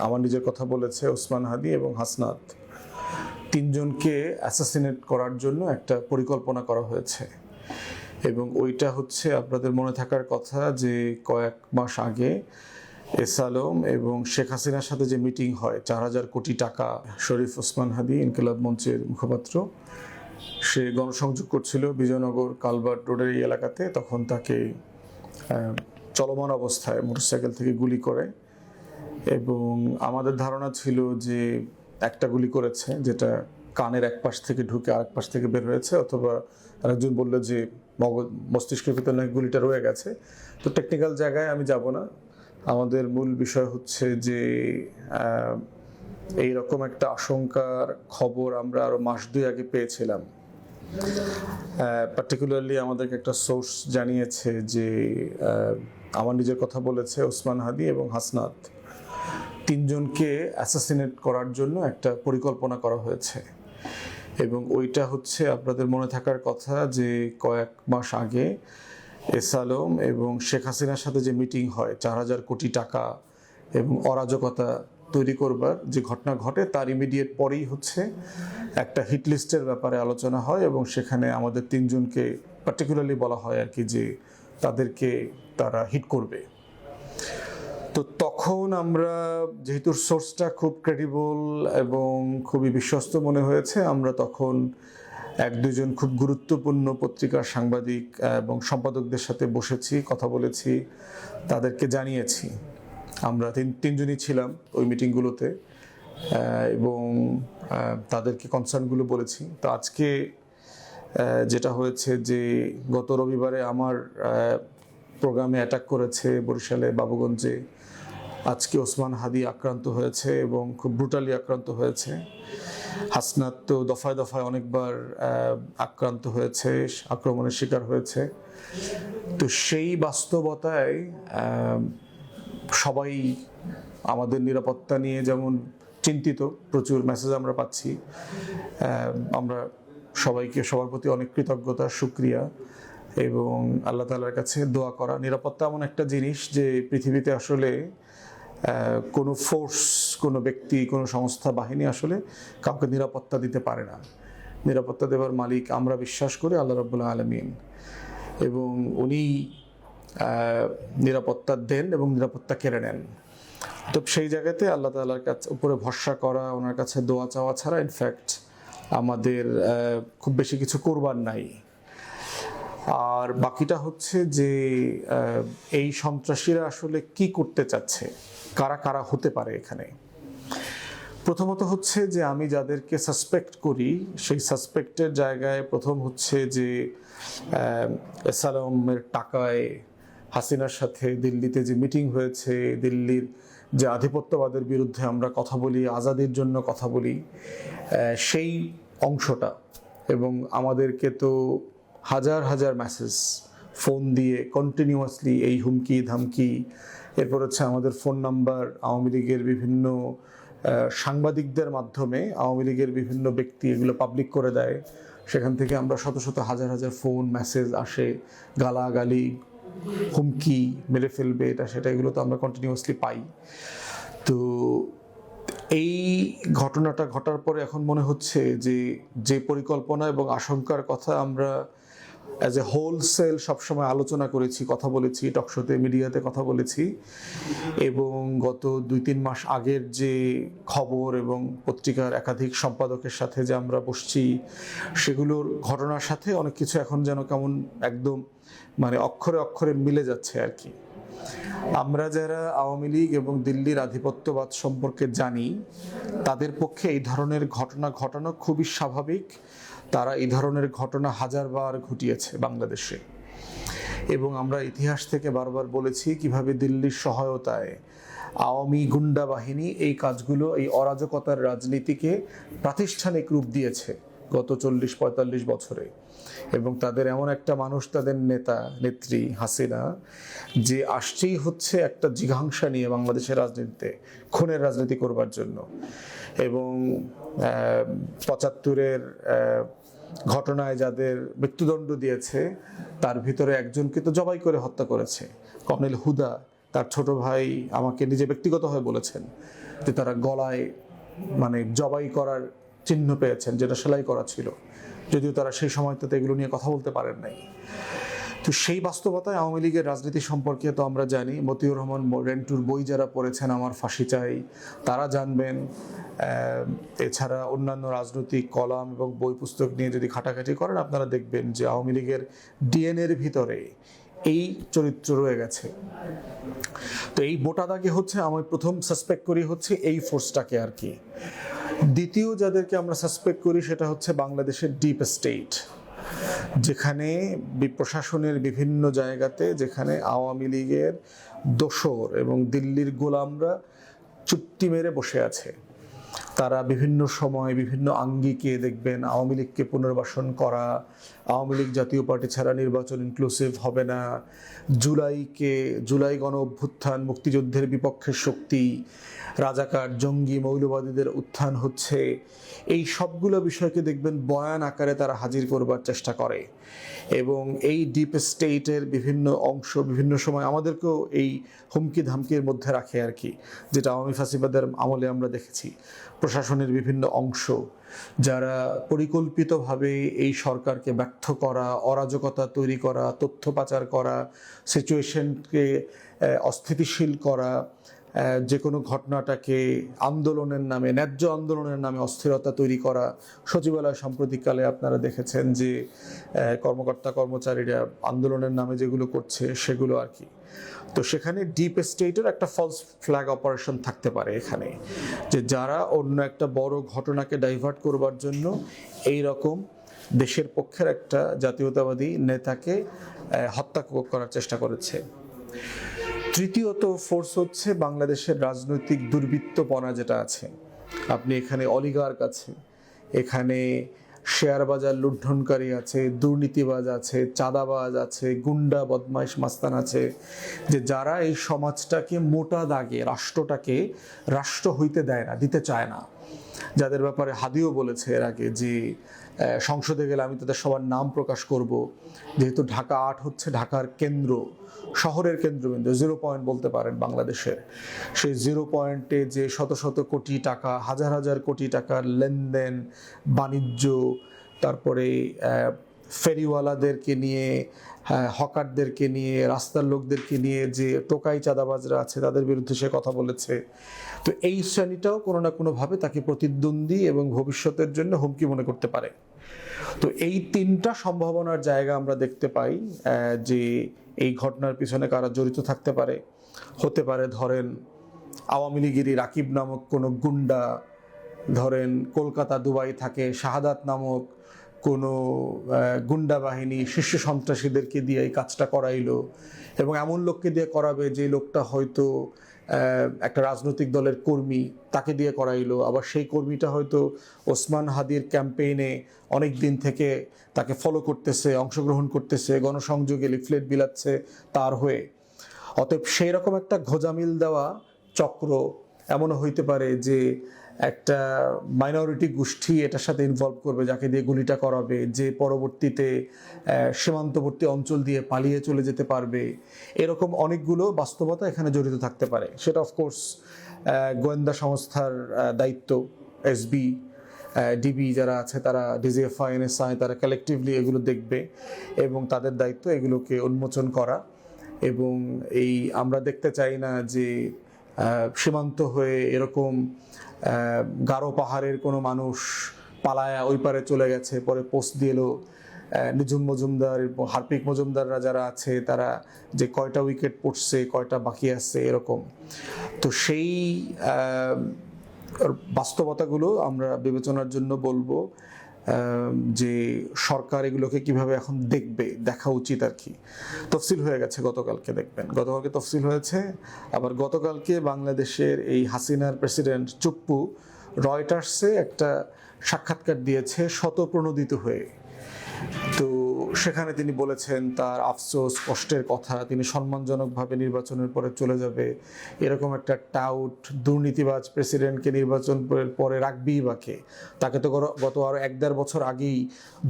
আমার নিজের কথা বলেছে ওসমান হাদি এবং হাসনাত, তিনজনকে অ্যাসাসিনেট করার জন্য একটা পরিকল্পনা করা হয়েছে। এবং ওইটা হচ্ছে আপনাদের মনে থাকার কথা যে কয়েক মাস আগে এস আলম এবং শেখ হাসিনার সাথে যে মিটিং হয় 4,000 কোটি টাকা, শরীফ ওসমান হাদি ইনকিলাব মঞ্চের মুখপাত্র, সে গণসংযোগ করছিল বিজয়নগর কালভার্ট রোডের এই এলাকাতে। তখন তাকে চলমান অবস্থায় মোটরসাইকেল থেকে গুলি করে, এবং আমাদের ধারণা ছিল যে একটা গুলি করেছে, যেটা কানের এক পাশ থেকে ঢুকে আরেক পাশ থেকে বের হয়েছে, অথবা আরেকজন বললো যে মস্তিষ্কের ভিতরে নাকি গুলিটা রয়ে গেছে। তো টেকনিক্যাল জায়গায় আমি যাব না। আমাদের মূল বিষয় হচ্ছে যে এই রকম একটা আশঙ্কার খবর আমরা আরো মাস 2 আগে পেয়েছিলাম। পার্টিকুলারলি আমাদেরকে একটা সোর্স জানিয়েছে যে আমার নিজের কথা বলেছে ওসমান হাদি এবং হাসনাত, তিনজনকে অ্যাসাসিনেট করার জন্য একটা পরিকল্পনা করা হয়েছে। এবং ওইটা হচ্ছে আপনাদের মনে থাকার কথা যে কয়েক মাস আগে এস আলম এবং শেখ হাসিনার সাথে যে মিটিং হয় 4,000 কোটি টাকা এবং অরাজকতা তৈরি করবার যে ঘটনা ঘটে, তার ইমিডিয়েট পরেই হচ্ছে একটা হিট লিস্টের ব্যাপারে আলোচনা হয়, এবং সেখানে আমাদের তিনজনকে পার্টিকুলারলি বলা হয় আর কি যে তাদেরকে তারা হিট করবে। তো তখন আমরা, যেহেতু সোর্সটা খুব ক্রেডিবল এবং খুবই বিশ্বস্ত মনে হয়েছে, আমরা তখন 1-2 জন খুব গুরুত্বপূর্ণ পত্রিকার সাংবাদিক এবং সম্পাদকদের সাথে বসেছি, কথা বলেছি, তাদেরকে জানিয়েছি। আমরা তিনজনই ছিলাম ওই মিটিংগুলোতে, এবং তাদেরকে কনসার্নগুলো বলেছি। তো আজকে যেটা হয়েছে যে গত রবিবারে আমার প্রোগ্রামে অ্যাটাক করেছে বরিশালে বাবুগঞ্জে। আজকে ওসমান হাদি আক্রান্ত হয়েছে এবং খুব ব্রুটালি আক্রান্ত হয়েছে। হাসনাত তো দফায় দফায় অনেকবার আক্রান্ত হয়েছে, আক্রমণের শিকার হয়েছে। তো সেই বাস্তবতায় সবাই আমাদের নিরাপত্তা নিয়ে যেমন চিন্তিত, প্রচুর মেসেজ আমরা পাচ্ছি। আমরা সবার প্রতি অনেক কৃতজ্ঞতা, শুকরিয়া এবং আল্লাহ তাআলার কাছে দোয়া করা। নিরাপত্তা এমন একটা জিনিস যে পৃথিবীতে আসলে কোনো ফোর্স, কোনো ব্যক্তি, কোনো সংস্থা, বাহিনী আসলে কাউকে নিরাপত্তা দিতে পারে না। নিরাপত্তা দেওয়ার মালিক আমরা বিশ্বাস করি আল্লাহ রাব্বুল আলামিন, এবং উনি নিরাপত্তা দেন এবং নিরাপত্তা কেড়ে নেন। তো সেই জায়গাতে আল্লাহ তাআলার কাছে উপরে ভরসা করা, ওনার কাছে দোয়া চাওয়া ছাড়া ইনফ্যাক্ট আমাদের খুব বেশি কিছু করবার নাই। আর বাকিটা হচ্ছে যে এই সন্ত্রাসীরা আসলে কি করতে চাচ্ছে, কারা কারা হতে পারে এখানে। প্রথমত হচ্ছে যে আমি যাদেরকে সাসপেক্ট করি, সেই সাসপেক্টের জায়গায় প্রথম হচ্ছে যে এস আলমের টাকায় হাসিনার সাথে দিল্লিতে যে মিটিং হয়েছে, দিল্লির যে আধিপত্যবাদের বিরুদ্ধে আমরা কথা বলি, আজাদির জন্য কথা বলি, সেই অংশটা। এবং আমাদেরকে তো হাজার হাজার মেসেজ, ফোন দিয়ে কন্টিনিউয়াসলি এই হুমকি ধামকি, এরপর হচ্ছে আমাদের ফোন নাম্বার আওয়ামী লীগের বিভিন্ন সাংবাদিকদের মাধ্যমে আওয়ামী লীগের বিভিন্ন ব্যক্তি এগুলো পাবলিক করে দেয়। সেখান থেকে আমরা শত শত হাজার হাজার ফোন মেসেজ আসে, গালাগালি, হুমকি, মেরে ফেলবে, এটা সেটা, এগুলো তো আমরা কন্টিনিউয়াসলি পাই। তো এই ঘটনাটা ঘটার পরে এখন মনে হচ্ছে যে পরিকল্পনা এবং আশঙ্কার কথা আমরা অ্যাজ এ হোলসেল সবসময় আলোচনা করেছি, কথা বলেছি, টকশোতে, মিডিয়াতে কথা বলেছি, এবং গত 2-3 মাস আগের যে খবর এবং পত্রিকার একাধিক সম্পাদকের সাথে যে আমরা বসছি, সেগুলোর ঘটনার সাথে অনেক কিছু এখন যেন কেমন একদম মানে অক্ষরে অক্ষরে মিলে যাচ্ছে আর কি। আমরা যারা আওয়ামী লীগ এবং দিল্লির আধিপত্যবাদ সম্পর্কে জানি, তাদের পক্ষে এই ধরনের ঘটনা ঘটানো খুবই স্বাভাবিক। তারা এই ধরনের ঘটনা হাজারবার ঘটিয়েছে বাংলাদেশে, এবং আমরা ইতিহাস থেকে বারবার বলেছি কিভাবে দিল্লির সহায়তায় আওয়ামী গুন্ডা বাহিনী এই কাজগুলো, এই অরাজকতার রাজনীতিকে প্রাতিষ্ঠানিক রূপ দিয়েছে গত 40-45 বছরে। এবং তাদের এমন একটা মানুষ, তাদের নেতা নেত্রী হাসিনা, যে আসছেই হচ্ছে একটা জিঘাংসা নিয়ে বাংলাদেশের রাজনীতিতে খুনের রাজনীতি করবার জন্য। এবং 75-এর ঘটনায় যাদের মৃত্যুদণ্ড দিয়েছে, তার ভিতরে একজনকে তো জবাই করে হত্যা করেছে। কর্নেল হুদা, তার ছোট ভাই আমাকে নিজে ব্যক্তিগতভাবে বলেছেন যে তারা গলায় মানে জবাই করার চিহ্ন পেয়েছেন, যেটা সেলাই করা ছিল, যদিও তারা সেই সময়টাতে এগুলো নিয়ে কথা বলতে পারেন নাই। তো সেই বাস্তবতায় আওয়ামী লীগের রাজনীতি সম্পর্কে তো আমরা জানি। মতিউর রহমান রেন্টুর বই যারা পড়েছেন আমার ফাঁসি চাই তারা জানবেন। এছাড়া অন্যান্য রাজনৈতিক কলাম এবং বই পুস্তক নিয়ে যদি ঘাটাঘাটি করেন আপনারা দেখবেন যে আওয়ামী লীগের ডিএনএর ভিতরে এই চরিত্র রয়ে গেছে। তো এই মোটা দাগে হচ্ছে আমি প্রথম সাসপেক্ট করি হচ্ছে এই ফোর্সটাকে আর কি। দ্বিতীয় যাদেরকে আমরা সাসপেক্ট করি সেটা হচ্ছে বাংলাদেশের ডিপ স্টেট, যেখানে প্রশাসনের বিভিন্ন জায়গাতে যেখানে আওয়ামী লীগের দোসর এবং দিল্লির গোলামরা চুট্টি মেরে বসে আছে। তারা বিভিন্ন সময় বিভিন্ন আঙ্গিকে দেখবেন আওয়ামী লীগকে পুনর্বাসন করা, আওয়ামী লীগ জাতীয় পার্টি ছাড়া নির্বাচন ইনক্লুসিভ হবে না, জুলাই গণ অভ্যুত্থান মুক্তিযুদ্ধের বিপক্ষের শক্তি, রাজাকার জঙ্গি মৌলবাদীদের উত্থান হচ্ছে, এই সবগুলো বিষয়কে দেখবেন বয়ান আকারে তারা হাজির করবার চেষ্টা করে। এবং এই ডিপ স্টেটের বিভিন্ন অংশ বিভিন্ন সময় আমাদেরকেও এই হুমকি ধামকির মধ্যে রাখে আর কি, যেটা আওয়ামী ফাসিবাদের আমলে আমরা দেখেছি। প্রশাসনের বিভিন্ন অংশ যারা পরিকল্পিতভাবে এই সরকারকে ব্যর্থ করা, অরাজকতা তৈরি করা, তথ্য পাচার করা, সিচুয়েশনকে অস্থিতিশীল করা, যে কোনো ঘটনাটাকে আন্দোলনের নামে, ন্যায্য আন্দোলনের নামে অস্থিরতা তৈরি করা। সচিবালয় সাম্প্রতিককালে আপনারা দেখেছেন যে কর্মকর্তা কর্মচারীরা আন্দোলনের নামে যেগুলো করছে সেগুলো আর কি। তো সেখানে ডিপ স্টেটের একটা ফলস ফ্ল্যাগ অপারেশন থাকতে পারে এখানে, যে যারা অন্য একটা বড় ঘটনাকে ডাইভার্ট করবার জন্য এই রকম দেশের পক্ষের একটা জাতীয়তাবাদী নেতাকে হত্যা করার চেষ্টা করেছে। তৃতীয়ত ফোর্স হচ্ছে বাংলাদেশের রাজনৈতিক দুর্বৃত্তপনা যেটা আছে। আপনি এখানে অলিগার্ক আছে, এখানে শেয়ার বাজার লুণ্ঠনকারী আছে, দুর্নীতিবাজ আছে, চাঁদাবাজ আছে, গুন্ডা বদমাইশ মাস্তান আছে, যে যারা এই সমাজটাকে মোটা দাগে রাষ্ট্রটাকে রাষ্ট্র হইতে দেয় না, দিতে চায় না। যাদের ব্যাপারে হাদিও বলেছে এর আগে যে সংসদে গেলে আমি তাদের সবার নাম প্রকাশ করব, যেহেতু ঢাকা ৮ হচ্ছে ঢাকার কেন্দ্র, শহরের কেন্দ্রবিন্দু, 0 পয়েন্ট বলতে পারেন বাংলাদেশের। সেই 0 পয়েন্টে যে শত শত কোটি টাকা, হাজার হাজার কোটি টাকার লেনদেন, বাণিজ্য, তারপরে ফেরিওয়ালাদেরকে নিয়ে, হকারদেরকে নিয়ে, রাস্তার লোকদেরকে নিয়ে যে টোকাই চাঁদাবাজরা আছে তাদের বিরুদ্ধে সে কথা বলেছে। তো এই শ্রেণীটাও কোনো না কোনোভাবে তাকে প্রতিদ্বন্দ্বী এবং ভবিষ্যতের জন্য হুমকি মনে করতে পারে। তো এই তিনটা সম্ভাবনার জায়গা আমরা দেখতে পাই যে এই ঘটনার পিছনে কারা জড়িত থাকতে পারে। হতে পারে ধরেন আওয়ামী লীগেরই রাকিব নামক কোনো গুন্ডা, ধরেন কলকাতা দুবাই থাকে শাহাদাত নামক কোনো গুন্ডা বাহিনী শীর্ষ সন্ত্রাসীদেরকে দিয়ে এই কাজটা করাইলো, এবং এমন লোককে দিয়ে করাবে যে লোকটা হয়তো একটা রাজনৈতিক দলের কর্মী, তাকে দিয়ে করাইলো। আবার সেই কর্মীটা হয়তো ওসমান হাদির ক্যাম্পেইনে অনেক দিন থেকে তাকে ফলো করতেছে, অংশগ্রহণ করতেছে, গণসংযোগে লিফলেট বিলাচ্ছে তার হয়ে। অতএব সেই রকম একটা ঘোজামিল দেওয়া চক্র এমনও হইতে পারে যে একটা মাইনরিটি গোষ্ঠী এটার সাথে ইনভলভ করবে, যাকে দিয়ে গুলিটা করাবে, যে পরবর্তীতে সীমান্তবর্তী অঞ্চল দিয়ে পালিয়ে চলে যেতে পারবে। এরকম অনেকগুলো বাস্তবতা এখানে জড়িত থাকতে পারে। সেটা অফকোর্স গোয়েন্দা সংস্থার দায়িত্ব, এসবি, ডিবি যারা আছে তারা, ডিজিএফআই, এনএসআই, তারা কালেকটিভলি এগুলো দেখবে এবং তাদের দায়িত্ব এগুলোকে উন্মোচন করা। এবং এই আমরা দেখতে চাই না যে সীমান্ত হয়ে এরকম গারো পাহাড়ের কোনো মানুষ পালায়া ওই পারে চলে গেছে, পরে পোস্ট দিয়ে এলো নিঝুম মজুমদার এবং হার্পিক মজুমদাররা যারা আছে তারা যে কয়টা উইকেট পড়ছে, কয়টা বাকি আছে এরকম। তো সেই বাস্তবতাগুলো আমরা বিবেচনার জন্য বলবো যে সরকার এগুলোকে কিভাবে এখন দেখবে, দেখা উচিত আর কি। তফসিল হয়ে গেছে গতকালকে, দেখবেন গতকালকে তফসিল হয়েছে। আবার গতকালকে বাংলাদেশের এই হাসিনার প্রেসিডেন্ট চুপ্পু রয়টার্সে একটা সাক্ষাৎকার দিয়েছে শতপ্রণোদিত হয়ে। তো সেখানে তিনি বলেছেন তার আফসোস কষ্টের কথা, তিনি সম্মানজনকভাবে নির্বাচনের পরে চলে যাবে। এরকম একটা টাউট দুর্নীতিবাজ প্রেসিডেন্টকে নির্বাচন পরে রাখবেই বাকে, তাকে তো গত আরও 1-1.5 বছর আগেই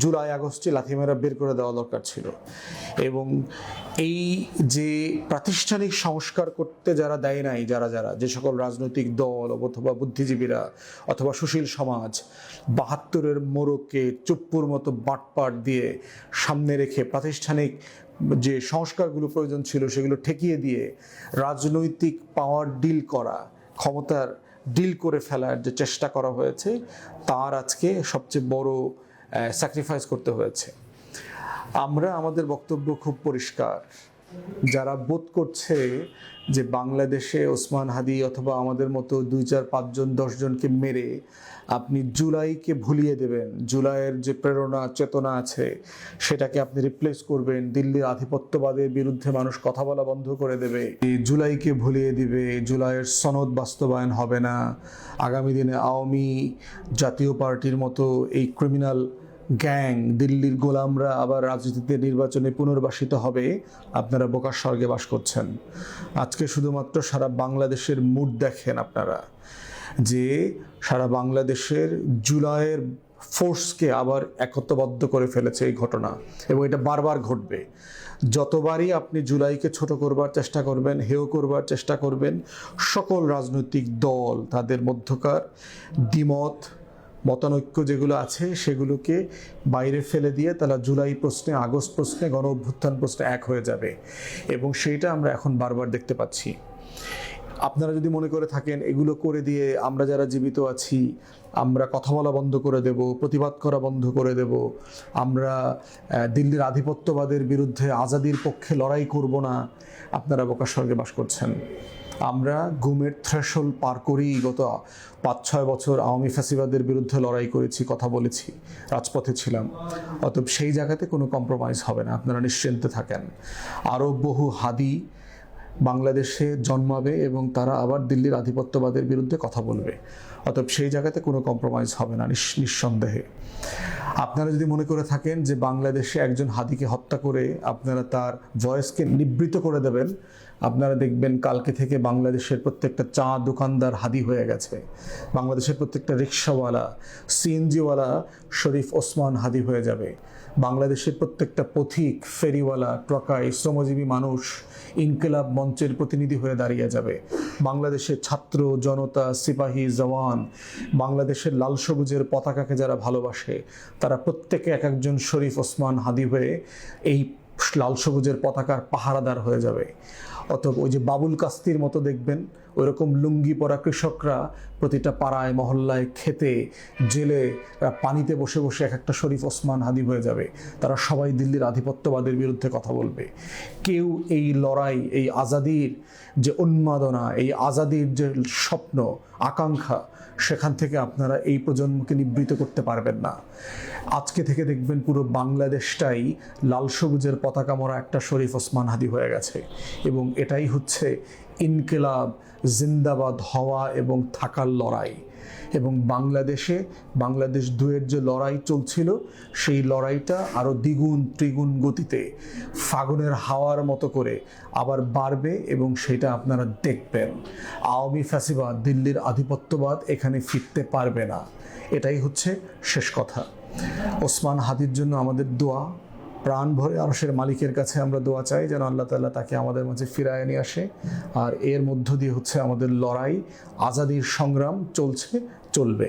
জুলাই আগস্টে লাথিমেরা বের করে দেওয়া দরকার ছিল। এবং এই যে প্রাতিষ্ঠানিক সংস্কার করতে যারা দেয় নাই, যে সকল রাজনৈতিক দল অথবা বুদ্ধিজীবীরা অথবা সুশীল সমাজ 72-এর মোড়কে চুপ্পুর মতো বাটপাট দিয়ে সামনে রেখে প্রাতিষ্ঠানিক যে সংস্কারগুলো প্রয়োজন ছিল সেগুলো ঠেকিয়ে দিয়ে রাজনৈতিক পাওয়ার ডিল করা, ক্ষমতার ডিল করে ফেলার যে চেষ্টা করা হয়েছে, তার আজকে সবচেয়ে বড় স্যাক্রিফাইস করতে হয়েছে। আমরা আমাদের বক্তব্য খুব পরিষ্কার, যারা বোধ করছে যে বাংলাদেশে ওসমান হাদি অথবা আমাদের মতো 2-4-5 জন 10 জনকে মেরে আপনি জুলাইকে ভুলিয়ে দেবেন, জুলাইয়ের যে প্রেরণা চেতনা আছে সেটাকে আপনি রিপ্লেস করবেন, দিল্লির আধিপত্যবাদের বিরুদ্ধে মানুষ কথা বলা বন্ধ করে দেবে, জুলাইকে ভুলিয়ে দিবে, জুলাইয়ের সনদ বাস্তবায়ন হবে না, আগামী দিনে আওয়ামী জাতীয় পার্টির মতো এই ক্রিমিনাল গ্যাং দিল্লির গোলামরা আবার রাজনীতিতে নির্বাচনে পুনর্বাসিত হবে, আপনারা বোকার স্বর্গে বাস করছেন। আজকে শুধুমাত্র সারা বাংলাদেশের মুড দেখেন আপনারা, যে সারা বাংলাদেশের জুলাইয়ের ফোর্সকে আবার একত্রবদ্ধ করে ফেলেছে এই ঘটনা, এবং এটা বারবার ঘটবে। যতবারই আপনি জুলাইকে ছোট করবার চেষ্টা করবেন, হেয় করবার চেষ্টা করবেন, সকল রাজনৈতিক দল তাদের মধ্যকার দ্বিমত মতানৈক্য যেগুলো আছে সেগুলোকে বাইরে ফেলে দিয়ে তারা জুলাই প্রশ্নে, আগস্ট প্রশ্নে, গণ অভ্যুত্থান প্রশ্নে এক হয়ে যাবে, এবং সেইটা আমরা এখন বারবার দেখতে পাচ্ছি। আপনারা যদি মনে করে থাকেন এগুলো করে দিয়ে আমরা যারা জীবিত আছি আমরা কথা বলা বন্ধ করে দেব, প্রতিবাদ করা বন্ধ করে দেব, আমরা দিল্লির আধিপত্যবাদের বিরুদ্ধে আজাদির পক্ষে লড়াই করব না, আপনারা বোকার স্বর্গে বাস করছেন। আমরা গুমের থ্রেশহোল্ড পার করেই গত 5-6 বছর আওয়ামী ফ্যাসিবাদের বিরুদ্ধে লড়াই করেছি, কথা বলেছি, রাজপথে ছিলাম। অতএব সেই জায়গাতে কোনো কম্প্রোমাইজ হবে না, আপনারা নিশ্চিন্তে থাকেন। আরও বহু হাদি বাংলাদেশে জন্মাবে এবং তারা আবার দিল্লির আধিপত্যবাদের বিরুদ্ধে কথা বলবে, অতএব সেই জায়গাতে কোনো কম্প্রোমাইজ হবে না নিঃসন্দেহে। আপনারা যদি মনে করে থাকেন যে বাংলাদেশে একজন হাদিকে হত্যা করে আপনারা তার ভয়েসকে নিবৃত করে দেবেন, আপনারা দেখবেন কালকে থেকে বাংলাদেশের প্রত্যেকটা চা দোকানদার হাদি হয়ে গেছে, বাংলাদেশের প্রত্যেকটা রিক্সাওয়ালা, সিএনজিওয়ালা শরীফ ওসমান হাদি হয়ে যাবে, বাংলাদেশের প্রত্যেকটা পথিক, ফেরিওয়ালা, ট্রাকাই, শ্রমজীবী মানুষ ইনকিলাব মঞ্চের প্রতিনিধি হয়ে দাঁড়িয়ে যাবে, বাংলাদেশের ছাত্র জনতা, সিপাহী, জওয়ান, বাংলাদেশের লাল সবুজের পতাকাকে যারা ভালোবাসে তারা প্রত্যেকে এক একজন শরীফ ওসমান হাদি হয়ে এই লাল সবুজের পতাকার পাহারাদার হয়ে যাবে। অতএব ওই যে বাবুল কাস্তির মতো দেখবেন ওইরকম লুঙ্গি পরা কৃষকরা প্রতিটা পাড়ায়, মহল্লায়, খেতে, জেলে, পানিতে বসে বসে এক একটা শরীফ ওসমান হাদি হয়ে যাবে। তারা সবাই দিল্লির আধিপত্যবাদের বিরুদ্ধে কথা বলবে। কেউ এই লড়াই, এই আজাদির যে উন্মাদনা, এই আজাদির যে স্বপ্ন, আকাঙ্ক্ষা, সেখান থেকে আপনারা এই প্রজন্মকে নিবৃত করতে পারবেন না। আজকে থেকে দেখবেন পুরো বাংলাদেশটাই লাল সবুজের পতাকা মরা একটা শরীফ ওসমান হাদি হয়ে গেছে, এবং এটাই হচ্ছে ইনকিলাব জিন্দাবাদ হওয়া এবং থাকার লড়াই। এবং বাংলাদেশে বাংলাদেশ 2-এর যে লড়াই চলছিল সেই লড়াইটা আরও দ্বিগুণ ত্রিগুণ গতিতে ফাগুনের হাওয়ার মতো করে আবার বাড়বে, এবং সেটা আপনারা দেখবেন। আওয়ামী ফ্যাসিবাদ, দিল্লির আধিপত্যবাদ এখানে ফিরতে পারবে না, এটাই হচ্ছে শেষ কথা। ওসমান হাদির জন্য আমাদের দোয়া, প্রাণ ভরে আরশের মালিকের কাছে আমরা দোয়া চাই যেন আল্লাহ তাআলা তাকে আমাদের মাঝে ফিরায় নিয়ে আসে। আর এর মধ্য দিয়ে হচ্ছে আমাদের লড়াই, আজাদির সংগ্রাম চলছে, চলবে।